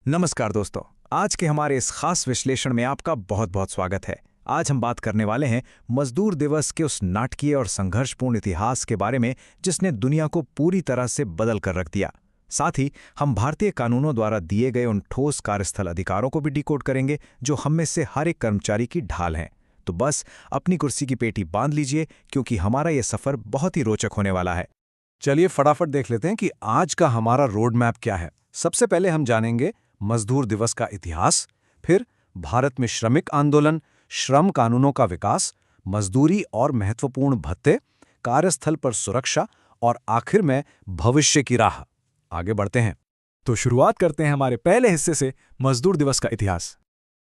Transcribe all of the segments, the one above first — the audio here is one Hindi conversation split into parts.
नमस्कार दोस्तों। आज के हमारे इस खास विश्लेषण में आपका बहुत बहुत स्वागत है। आज हम बात करने वाले हैं मजदूर दिवस के उस नाटकीय और संघर्षपूर्ण इतिहास के बारे में जिसने दुनिया को पूरी तरह से बदल कर रख दिया। साथ ही हम भारतीय कानूनों द्वारा दिए गए उन ठोस कार्यस्थल अधिकारों को भी डिकोड करेंगे जो हम में से हर एक कर्मचारी की ढाल हैं। तो बस अपनी कुर्सी की पेटी बांध लीजिए, क्योंकि हमारा ये सफर बहुत ही रोचक होने वाला है। चलिए फटाफट देख लेते हैं कि आज का हमारा रोड मैप क्या है। सबसे पहले हम जानेंगे मजदूर दिवस का इतिहास, फिर भारत में श्रमिक आंदोलन, श्रम कानूनों का विकास, मजदूरी और महत्वपूर्ण भत्ते, कार्यस्थल पर सुरक्षा और आखिर में भविष्य की राह। आगे बढ़ते हैं। तो शुरुआत करते हैं हमारे पहले हिस्से से, मजदूर दिवस का इतिहास।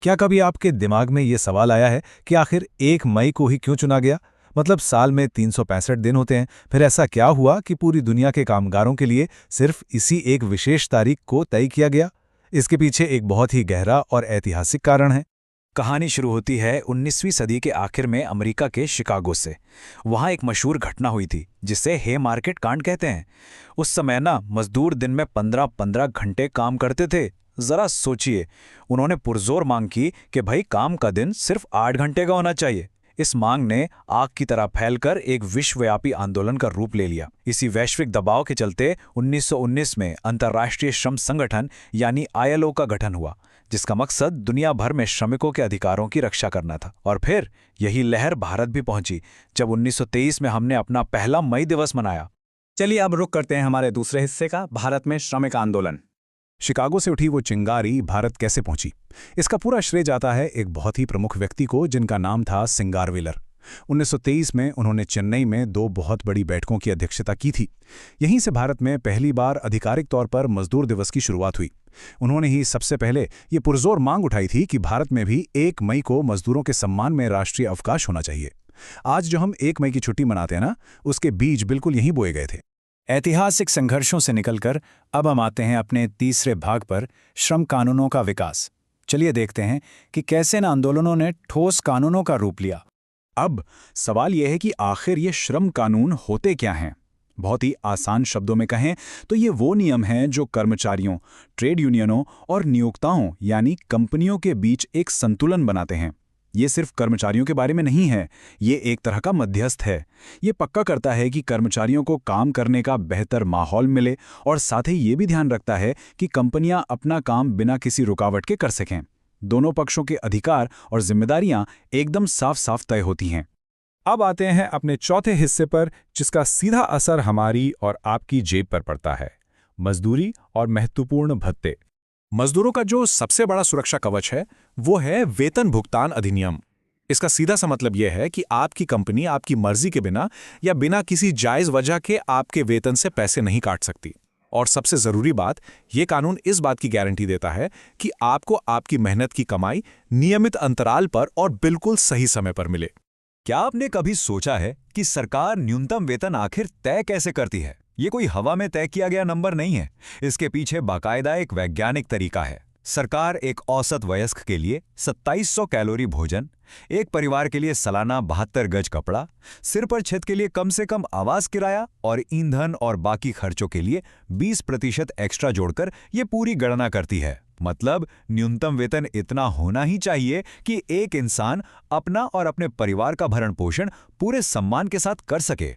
क्या कभी आपके दिमाग में ये सवाल आया है कि आखिर 1 मई को ही क्यों चुना गया? मतलब साल में 365 दिन होते हैं, फिर ऐसा क्या हुआ कि पूरी दुनिया के कामगारों के लिए सिर्फ इसी एक विशेष तारीख को तय किया गया? इसके पीछे एक बहुत ही गहरा और ऐतिहासिक कारण है। कहानी शुरू होती है 19वीं सदी के आखिर में अमेरिका के शिकागो से। वहाँ एक मशहूर घटना हुई थी जिसे हे मार्केट कांड कहते हैं। उस समय ना मजदूर दिन में 15-15 घंटे काम करते थे। जरा सोचिए, उन्होंने पुरजोर मांग की कि भाई काम का दिन सिर्फ 8 घंटे का होना चाहिए। इस मांग ने आग की तरह फैलकर एक विश्वव्यापी आंदोलन का रूप ले लिया। इसी वैश्विक दबाव के चलते 1919 में अंतर्राष्ट्रीय श्रम संगठन यानी ILO का गठन हुआ, जिसका मकसद दुनिया भर में श्रमिकों के अधिकारों की रक्षा करना था। और फिर यही लहर भारत भी पहुंची जब 1923 में हमने अपना पहला मई दिवस मनाया। चलिए अब रुक करते हैं हमारे दूसरे हिस्से का, भारत में श्रमिक आंदोलन। शिकागो से उठी वो चिंगारी भारत कैसे पहुंची? इसका पूरा श्रेय जाता है एक बहुत ही प्रमुख व्यक्ति को जिनका नाम था सिंगारवेलर। 1923 में उन्होंने चेन्नई में 2 बहुत बड़ी बैठकों की अध्यक्षता की थी। यहीं से भारत में पहली बार आधिकारिक तौर पर मजदूर दिवस की शुरुआत हुई। उन्होंने ही सबसे पहले ये पुरजोर मांग उठाई थी कि भारत में भी 1 मई को मजदूरों के सम्मान में राष्ट्रीय अवकाश होना चाहिए। आज जो हम 1 मई की छुट्टी मनाते हैं ना, उसके बीज बिल्कुल यहीं बोए गए थे। ऐतिहासिक संघर्षों से निकलकर अब हम आते हैं अपने तीसरे भाग पर, श्रम कानूनों का विकास। चलिए देखते हैं कि कैसे इन आंदोलनों ने ठोस कानूनों का रूप लिया। अब सवाल यह है कि आखिर ये श्रम कानून होते क्या हैं? बहुत ही आसान शब्दों में कहें तो ये वो नियम हैं जो कर्मचारियों, ट्रेड यूनियनों और नियोक्ताओं यानी कंपनियों के बीच एक संतुलन बनाते हैं। ये सिर्फ कर्मचारियों के बारे में नहीं है, ये एक तरह का मध्यस्थ है। ये पक्का करता है कि कर्मचारियों को काम करने का बेहतर माहौल मिले और साथ ही ये भी ध्यान रखता है कि कंपनियां अपना काम बिना किसी रुकावट के कर सकें। दोनों पक्षों के अधिकार और जिम्मेदारियां एकदम साफ साफ तय होती हैं। अब आते हैं अपने चौथे हिस्से पर, जिसका सीधा असर हमारी और आपकी जेब पर पड़ता है, मजदूरी और महत्वपूर्ण भत्ते। मजदूरों का जो सबसे बड़ा सुरक्षा कवच है वो है वेतन भुगतान अधिनियम। इसका सीधा सा मतलब यह है कि आपकी कंपनी आपकी मर्जी के बिना या बिना किसी जायज़ वजह के आपके वेतन से पैसे नहीं काट सकती। और सबसे ज़रूरी बात, ये कानून इस बात की गारंटी देता है कि आपको आपकी मेहनत की कमाई नियमित अंतराल पर और बिल्कुल सही समय पर मिले। क्या आपने कभी सोचा है कि सरकार न्यूनतम वेतन आखिर तय कैसे करती है? ये कोई हवा में तय किया गया नंबर नहीं है। इसके पीछे बाकायदा एक वैज्ञानिक तरीका है। सरकार एक औसत वयस्क के लिए 2700 कैलोरी भोजन, एक परिवार के लिए सालाना 72 गज कपड़ा, सिर पर छत के लिए कम से कम आवास किराया और ईंधन और बाकी खर्चों के लिए 20% एक्स्ट्रा जोड़कर ये पूरी गणना करती है। मतलब न्यूनतम वेतन इतना होना ही चाहिए कि एक इंसान अपना और अपने परिवार का भरण पोषण पूरे सम्मान के साथ कर सके।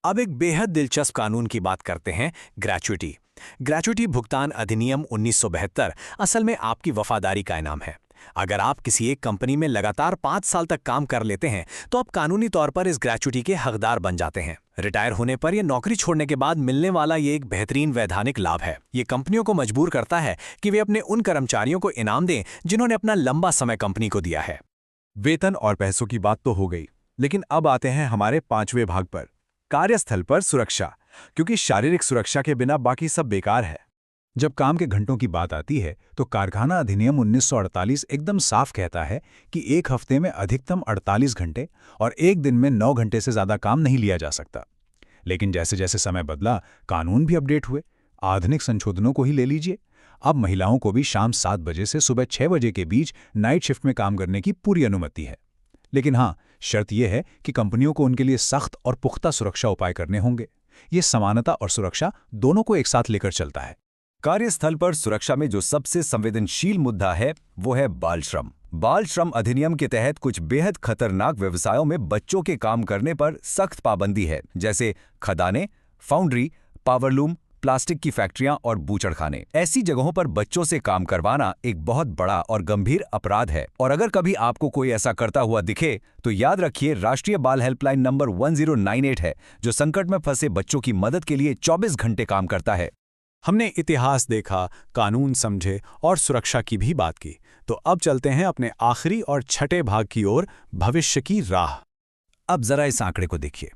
अब एक बेहद दिलचस्प कानून की बात करते हैं, ग्रेच्युटी। ग्रेच्युटी भुगतान अधिनियम 1972 असल में आपकी वफादारी का इनाम है। अगर आप किसी एक कंपनी में लगातार 5 साल तक काम कर लेते हैं तो आप कानूनी तौर पर इस ग्रेच्युटी के हकदार बन जाते हैं। रिटायर होने पर या नौकरी छोड़ने के बाद मिलने वाला ये एक बेहतरीन वैधानिक लाभ है। ये कंपनियों को मजबूर करता है कि वे अपने उन कर्मचारियों को इनाम दें जिन्होंने अपना लंबा समय कंपनी को दिया है। वेतन और पैसों की बात तो हो गई, लेकिन अब आते हैं हमारे 5वें भाग पर, कार्यस्थल पर सुरक्षा। क्योंकि शारीरिक सुरक्षा के बिना बाकी सब बेकार है। जब काम के घंटों की बात आती है तो कारखाना अधिनियम 1948 एकदम साफ कहता है कि एक हफ्ते में अधिकतम 48 घंटे और एक दिन में 9 घंटे से ज़्यादा काम नहीं लिया जा सकता। लेकिन जैसे जैसे समय बदला, कानून भी अपडेट हुए। आधुनिक संशोधनों को ही ले लीजिए। अब महिलाओं को भी शाम 7 बजे से सुबह 6 बजे के बीच नाइट शिफ्ट में काम करने की पूरी अनुमति है। लेकिन हाँ, शर्त यह है कि कंपनियों को उनके लिए सख्त और पुख्ता सुरक्षा उपाय करने होंगे। ये समानता और सुरक्षा दोनों को एक साथ लेकर चलता है। कार्यस्थल पर सुरक्षा में जो सबसे संवेदनशील मुद्दा है वो है बाल श्रम। बाल श्रम अधिनियम के तहत कुछ बेहद खतरनाक व्यवसायों में बच्चों के काम करने पर सख्त पाबंदी है, जैसे खदानें, फाउंड्री, पावरलूम, प्लास्टिक की फैक्ट्रियां और बूचड़खाने। ऐसी जगहों पर बच्चों से काम करवाना एक बहुत बड़ा और गंभीर अपराध है, और अगर कभी आपको कोई ऐसा करता हुआ दिखे तो याद रखिए राष्ट्रीय बाल हेल्पलाइन नंबर 1098 है, जो संकट में फंसे बच्चों की मदद के लिए 24 घंटे काम करता है। हमने इतिहास देखा, कानून समझे और सुरक्षा की भी बात की। तो अब चलते हैं अपने आखिरी और छठे भाग की ओर, भविष्य की राह। अब जरा इस आंकड़े को देखिए,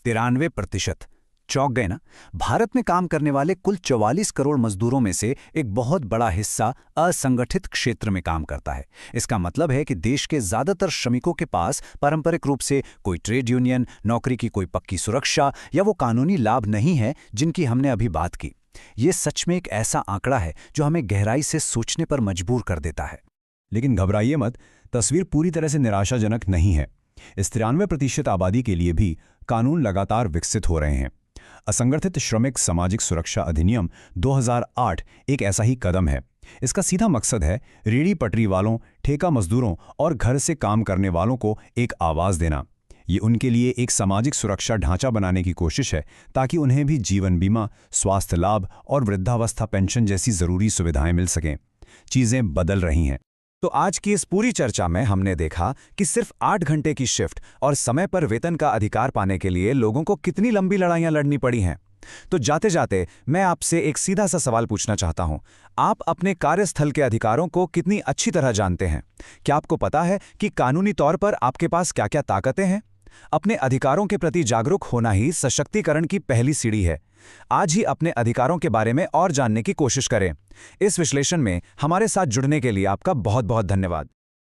93%। चौंक गए ना? भारत में काम करने वाले कुल 44 करोड़ मजदूरों में से एक बहुत बड़ा हिस्सा असंगठित क्षेत्र में काम करता है। इसका मतलब है कि देश के ज्यादातर श्रमिकों के पास पारंपरिक रूप से कोई ट्रेड यूनियन, नौकरी की कोई पक्की सुरक्षा या वो कानूनी लाभ नहीं है जिनकी हमने अभी बात की। ये सच में एक ऐसा आंकड़ा है जो हमें गहराई से सोचने पर मजबूर कर देता है। लेकिन घबराइए मत, तस्वीर पूरी तरह से निराशाजनक नहीं है। इस 93% आबादी के लिए भी कानून लगातार विकसित हो रहे हैं। असंगठित श्रमिक सामाजिक सुरक्षा अधिनियम 2008 एक ऐसा ही कदम है। इसका सीधा मकसद है रेहड़ी पटरी वालों, ठेका मजदूरों और घर से काम करने वालों को एक आवाज़ देना। ये उनके लिए एक सामाजिक सुरक्षा ढांचा बनाने की कोशिश है, ताकि उन्हें भी जीवन बीमा, स्वास्थ्य लाभ और वृद्धावस्था पेंशन जैसी ज़रूरी सुविधाएं मिल सकें। चीज़ें बदल रही हैं। तो आज की इस पूरी चर्चा में हमने देखा कि सिर्फ 8 घंटे की शिफ्ट और समय पर वेतन का अधिकार पाने के लिए लोगों को कितनी लंबी लड़ाइयां लड़नी पड़ी हैं। तो जाते जाते मैं आपसे एक सीधा सा सवाल पूछना चाहता हूं, आप अपने कार्यस्थल के अधिकारों को कितनी अच्छी तरह जानते हैं? क्या आपको पता है कि कानूनी तौर पर आपके पास क्या क्या ताकतें हैं? अपने अधिकारों के प्रति जागरूक होना ही सशक्तिकरण की पहली सीढ़ी है। आज ही अपने अधिकारों के बारे में और जानने की कोशिश करें। इस विश्लेषण में हमारे साथ जुड़ने के लिए आपका बहुत बहुत धन्यवाद।